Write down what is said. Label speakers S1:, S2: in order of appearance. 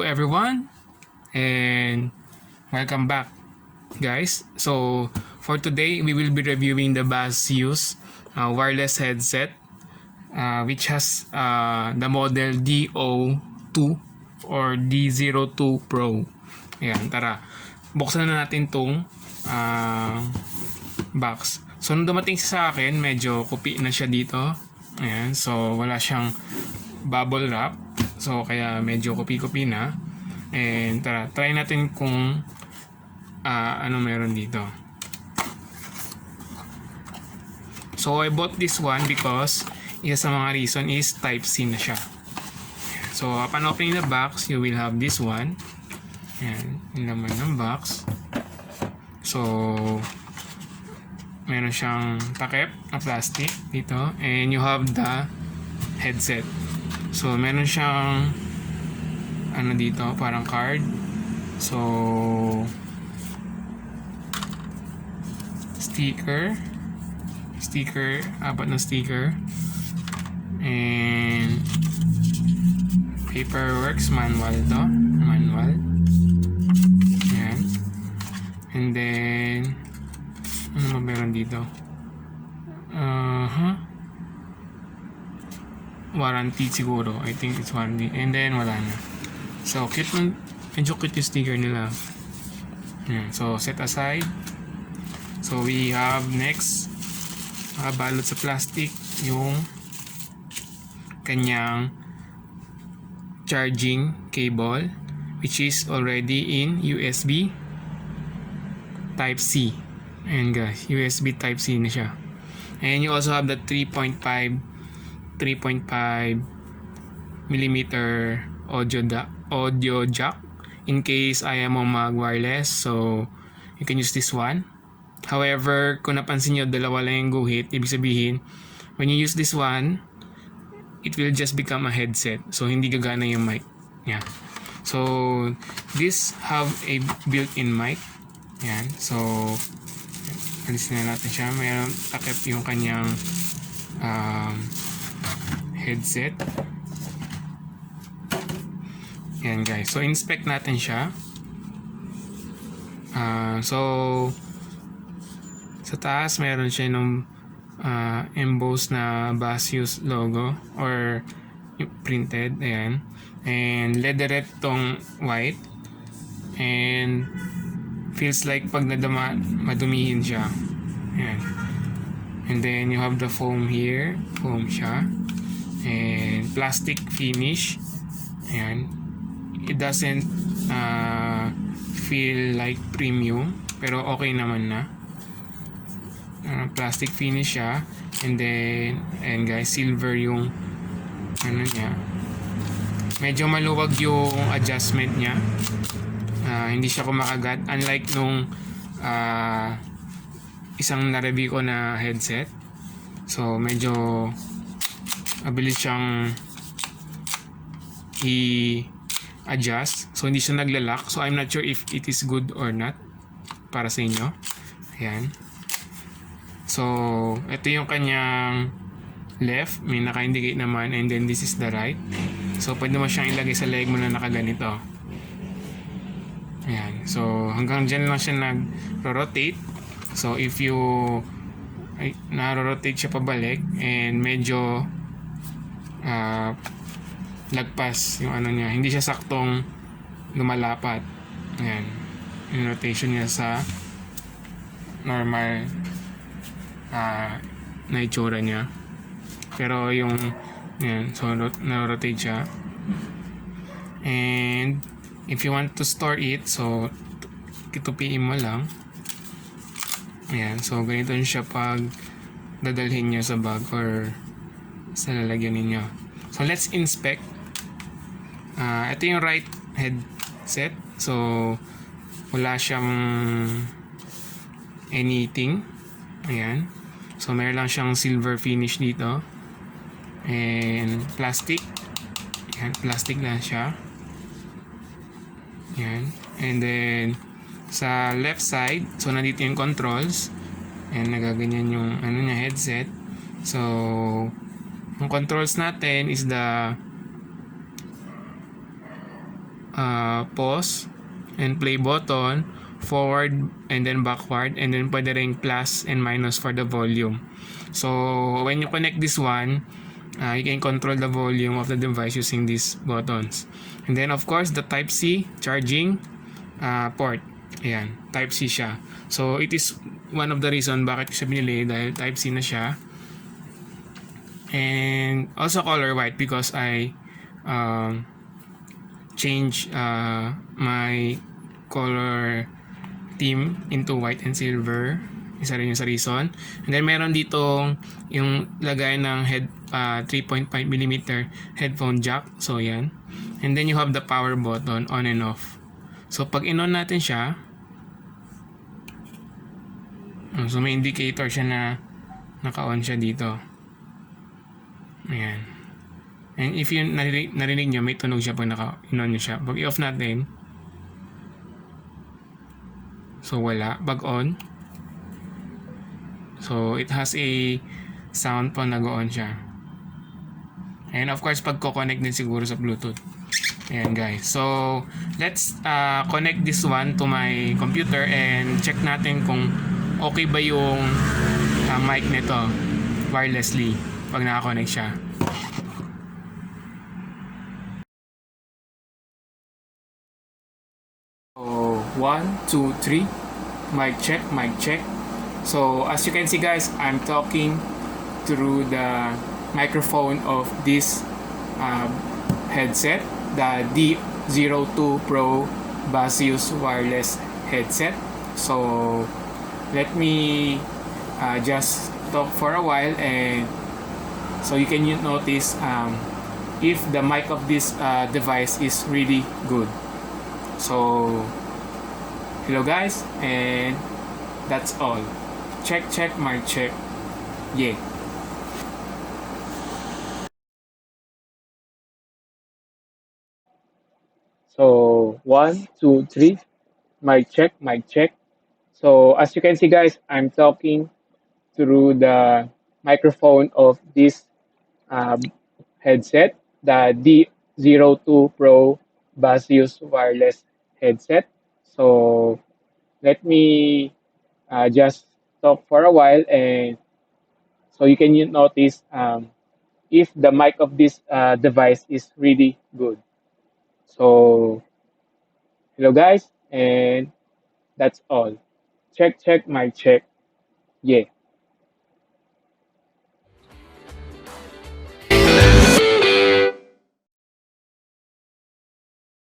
S1: everyone, and welcome back, guys. So for today we will be reviewing the Baseus wireless headset, which has the model D02 or D02 Pro. Ayan, tara, buksan na natin tong box. So nung dumating sa akin, medyo kupi na siya dito. Ayan, so wala siyang bubble wrap. So kaya medyo kupi-kupi na. And tara, try natin kung ano meron dito. So I bought this one because isa sa mga reason is Type-C na siya. So upon opening the box, you will have this one. Ayan, yung laman ng box. So meron siyang takip na plastic dito. And you have the headset. So meron siyang ano dito, parang card. So sticker, apat na sticker. And paperworks, manual to, manual. Ayan. And then ano meron dito? Warranty siguro. I think it's warranty. And then wala na. So cute, medyo cute yung sticker nila. Ayan. So set aside. So we have next, balot sa plastic yung kanyang charging cable, which is already in USB Type-C. Ayan guys, USB Type-C na siya. And you also have the 3.5 millimeter audio jack in case ayaw mo mag-wireless, so you can use this one. However, kung napansin nyo, dalawa lang yung guhit. Ibig sabihin, when you use this one, it will just become a headset. So, hindi gagana yung mic. Yeah. So, this have a built-in mic. Yan. So, alisin na natin siya. Mayroon takip yung kanyang headset. Yan guys. So, inspect natin siya. So, sa taas, meron siya nung embossed na Baseus logo or printed. Ayan. And leatherette tong white. And feels like pag nadama, madumihin siya. Ayan. And then you have the foam here. Foam siya. And plastic finish. Ayan. It doesn't feel like premium, pero okay naman na. Plastic finish siya. And then, and guys, silver yung ano niya. Medyo maluwag yung adjustment niya. Hindi siya kumakagat. Unlike nung isang na-review ko na headset. So, medyo mabilis siyang i-adjust. So, hindi siya naglalak. So, I'm not sure if it is good or not para sa inyo. Ayan. So, ito yung kanyang left. May naka-indicate naman. And then, this is the right. So, pwede mo siyang ilagay sa leg mo na nakaganito. Ayan. So, hanggang dyan lang siya nag-rotate. So, if you na-rotate siya pabalik and medyo lagpas yung ano niya, hindi siya saktong lumalapat. Ayan. Yung rotation niya sa normal na itsura niya. Pero yung ayan, so na-rotate siya. And if you want to store it, so kitupiin mo lang. Ayan, so ganito siya pag dadalhin nyo sa bag or sa lalagyan ninyo. So let's inspect. Ito yung right headset. So wala siyang anything. Ayan. So meron lang siyang silver finish dito. And plastic. Ayan, plastic lang siya. Ayan. And then sa left side, so nandito yung controls. And nagaganyan yung ano niya, headset. So yung controls natin is the pause and play button, forward and then backward, and then pwede rin plus and minus for the volume. So when you connect this one, you can control the volume of the device using these buttons. And then of course the type C charging port. Ayan, type C siya. So it is one of the reason bakit ko siya binili, dahil type C na siya. And also color white because I change my color theme into white and silver. Isa rin yung sa reason. And then meron ditong yung lagay ng 3.5mm headphone jack. So yan. And then you have the power button on and off. So pag in-on natin siya, so may indicator siya na naka-on siya dito. Ayan. And if yun narinig nyo, may tunog siya pag naka-in-on nyo siya. Pag i-off natin, so wala. Pag on, so it has a sound pag nag-on siya. And of course, pag ko-connect din siguro sa Bluetooth. Ayan guys. So, let's connect this one to my computer and check natin kung okay ba yung mic nito wirelessly pag naka-connect siya. So, 1, 2, 3. Mic check, mic check. So, as you can see guys, I'm talking through the microphone of this headset, the D02 Pro Baseus wireless headset. So, let me just talk for a while, and so you can notice if the mic of this device is really good. So, hello guys, and that's all. Check, mic check. Yeah. So, 1, 2, 3. Mic check, mic check. So, as you can see, guys, I'm talking through the microphone of this um, headset, the D02 Pro Baseus wireless headset. So, let me just talk for a while, and so you can notice if the mic of this device is really good. So, hello, guys, and that's all. Check, mic check. Yeah.